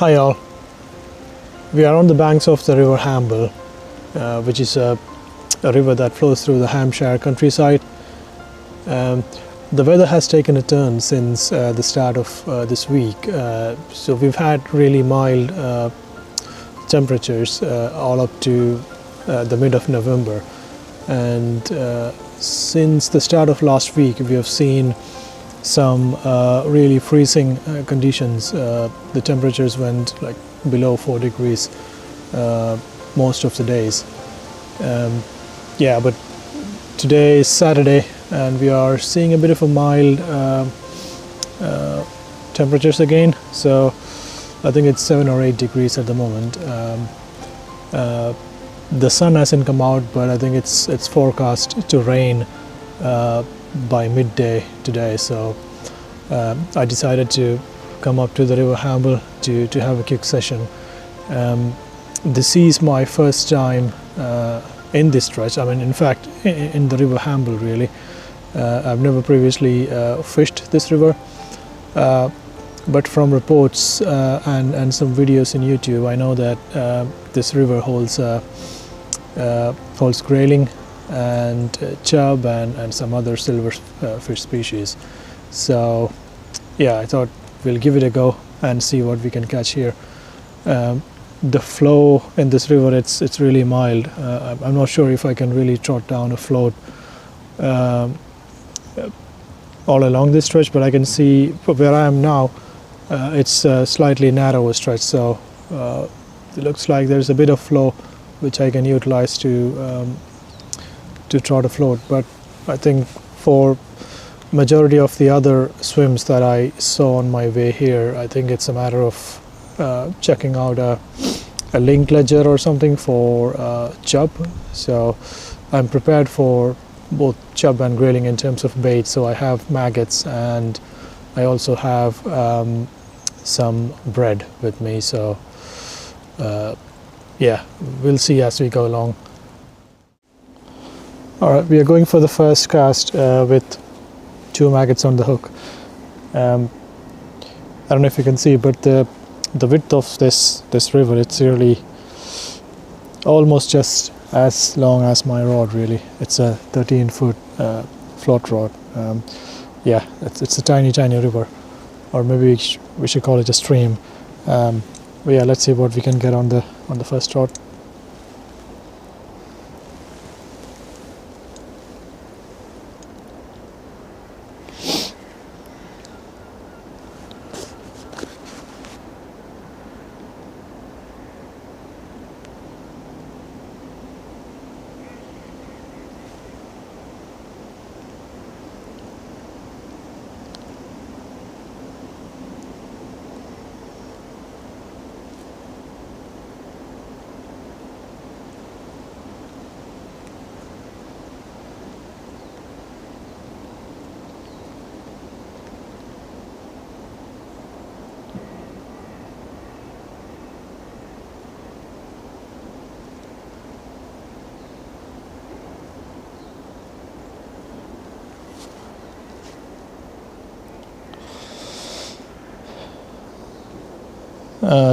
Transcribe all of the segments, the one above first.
Hi all, we are on the banks of the river Hamble, which is a river that flows through the Hampshire countryside. The weather has taken a turn since the start of this week, so we've had really mild temperatures all up to the mid of November, and since the start of last week we have seen some really freezing conditions. The temperatures went like below 4 degrees most of the days. Yeah, but today is Saturday and we are seeing a bit of a mild temperatures again, so I think it's 7 or 8 degrees at the moment. The sun hasn't come out, but I think it's forecast to rain by midday today, so I decided to come up to the river Hamble to have a quick session. This is my first time in this stretch. I mean, in fact, in the river Hamble really. I've never previously fished this river, but from reports and some videos in YouTube, I know that this river holds grayling and chub and some other silver fish species. So yeah, I thought we'll give it a go and see what we can catch here. The flow in this river, it's really mild. I'm not sure if I can really trot down a float all along this stretch, but I can see where I am now, it's a slightly narrower stretch, so it looks like there's a bit of flow which I can utilize to trot a float. But I think for majority of the other swims that I saw on my way here, I think it's a matter of checking out a link ledger or something for chub. So I'm prepared for both chub and grayling in terms of bait. So I have maggots and I also have some bread with me. So yeah, we'll see as we go along. Alright, we are going for the first cast with 2 maggots on the hook. I don't know if you can see, but the width of this river, it's really almost just as long as my rod really. It's a 13-foot float rod. Yeah, it's a tiny river, or maybe we should call it a stream. But yeah, let's see what we can get on the first rod.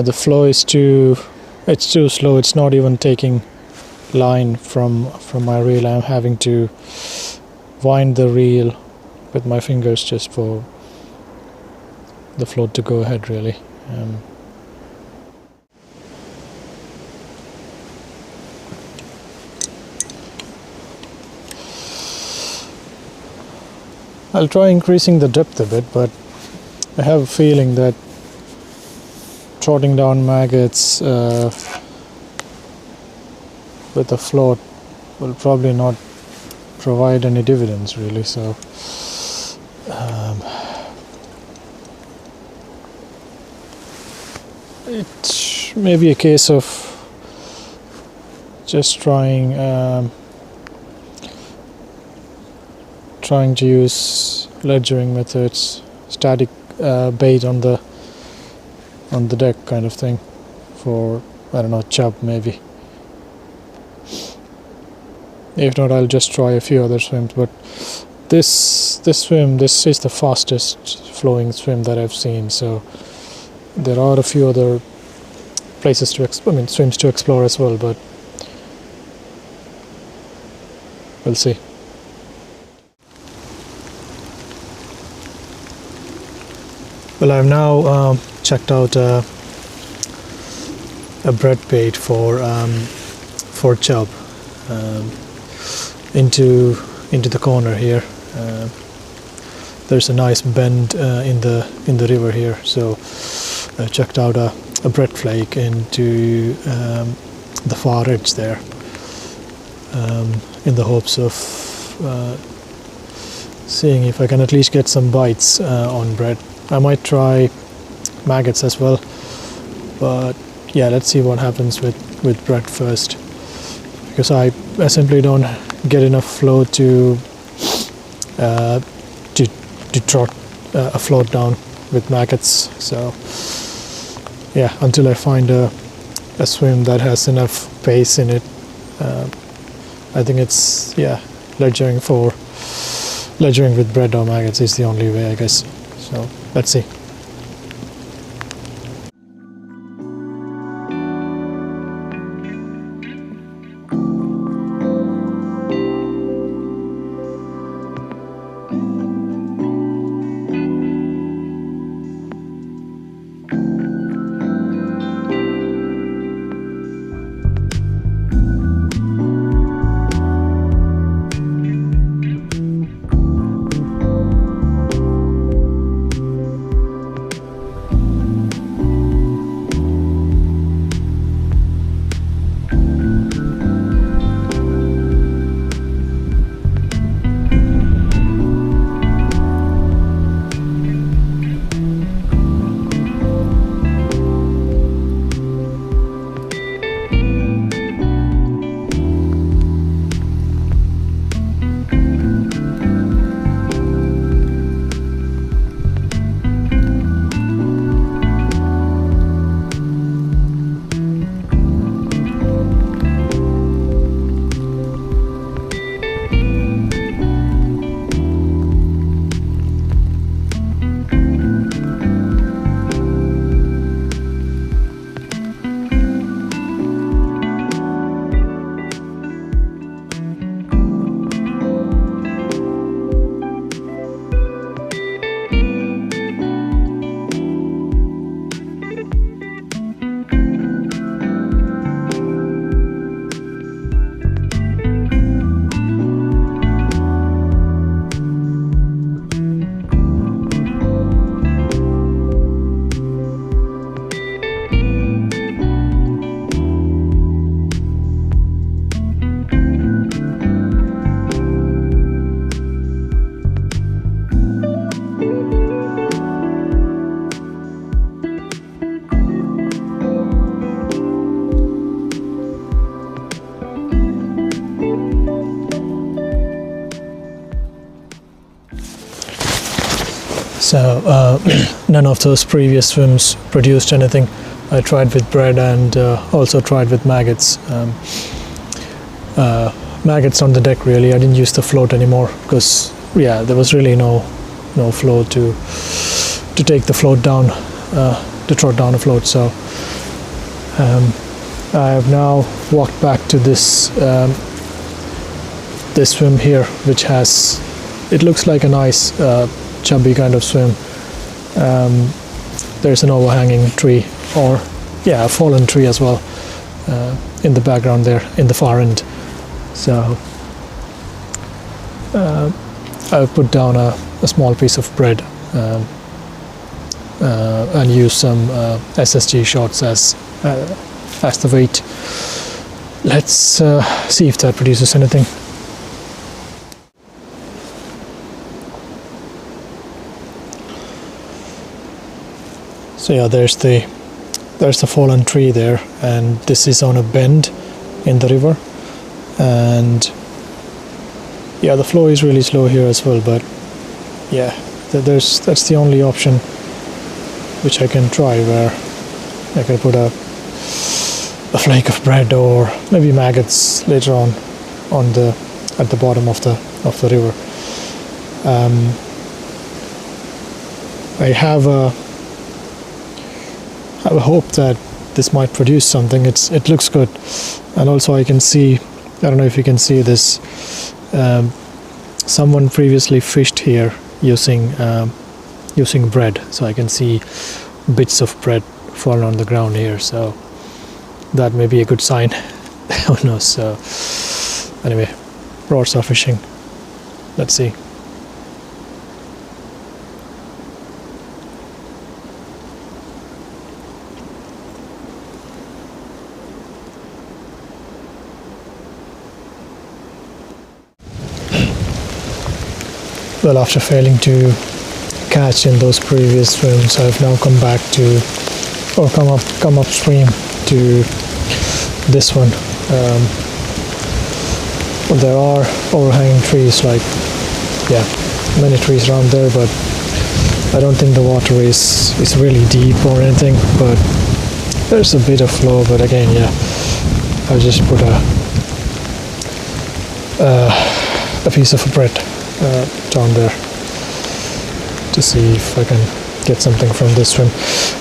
The flow is too slow. It's not even taking line from my reel. I'm having to wind the reel with my fingers just for the float to go ahead really. I'll try increasing the depth a bit, but I have a feeling that trotting down maggots with a float will probably not provide any dividends really. So it may be a case of just trying to use ledgering methods, static bait on the deck kind of thing for, I don't know, chub maybe. If not, I'll just try a few other swims. But this swim, this is the fastest flowing swim that I've seen. So there are a few other places to swims to explore as well, but we'll see. Well, I've now checked out a bread bait for chub into the corner here. There's a nice bend in the river here, so I checked out a bread flake into the far edge there, in the hopes of seeing if I can at least get some bites on bread. I might try maggots as well, but yeah, let's see what happens with bread first, because I simply don't get enough flow to trot a float down with maggots. So yeah, until I find a swim that has enough pace in it, I think it's ledgering with bread or maggots is the only way, I guess. So let's see. So none of those previous swims produced anything. I tried with bread and also tried with maggots. Maggots on the deck really. I didn't use the float anymore because there was really no flow to take the float down, to trot down a float. So I have now walked back to this this swim here, which has, it looks like a nice chubby kind of swim. There's an overhanging tree, or a fallen tree as well, in the background there in the far end. So I've put down a small piece of bread and used some SSG shots as the weight. Let's see if that produces anything. So yeah, there's the fallen tree there, and this is on a bend in the river, and the flow is really slow here as well, but that's the only option which I can try, where I can put a flake of bread or maybe maggots later on at the bottom of the river. I have a hope that this might produce something. It looks good, and also I can see, I don't know if you can see this, someone previously fished here using bread, so I can see bits of bread fallen on the ground here, so that may be a good sign. Who knows? So anyway, rods are fishing. Let's see. Well, after failing to catch in those previous swims, I've now come back to, or come upstream to this one. There are overhanging trees, like, yeah, many trees around there, but I don't think the water is really deep or anything, but there's a bit of flow. But again, yeah, I'll just put a piece of bread down there to see if I can get something from this swim.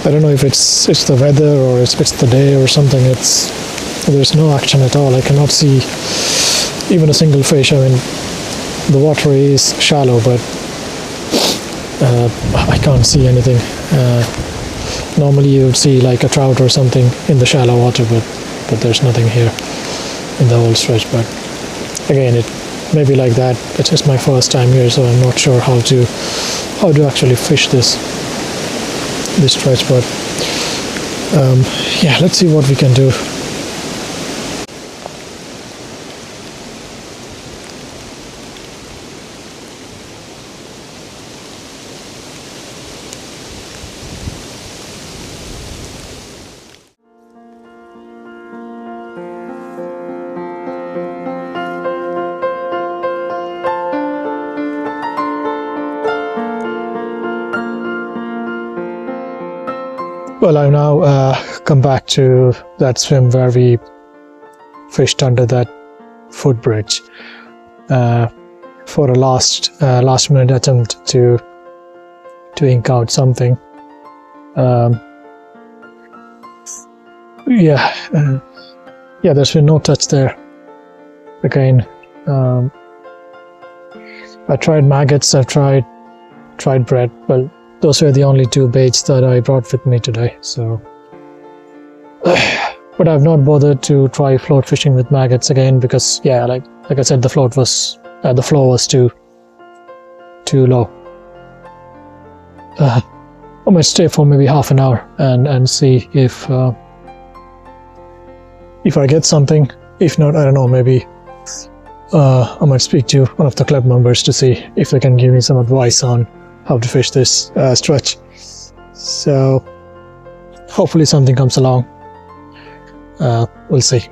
I don't know if it's the weather or it's the day or something. There's no action at all. I cannot see even a single fish. I mean, the water is shallow, but I can't see anything. Normally you would see like a trout or something in the shallow water, but there's nothing here in the whole stretch. But again, it may be like that. It's just my first time here, so I'm not sure how to actually fish this stretch. But yeah, let's see what we can do. Well, I've now come back to that swim where we fished under that footbridge for a last minute attempt to ink out something. Yeah, there's been no touch there. Again, I tried maggots, I've tried bread. Well, those were the only two baits that I brought with me today, so but I've not bothered to try float fishing with maggots again, because yeah, like I said, the flow was too low. I might stay for maybe half an hour and see if I get something. If not, I don't know, maybe I might speak to one of the club members to see if they can give me some advice on how to fish this stretch. So hopefully something comes along. We'll see.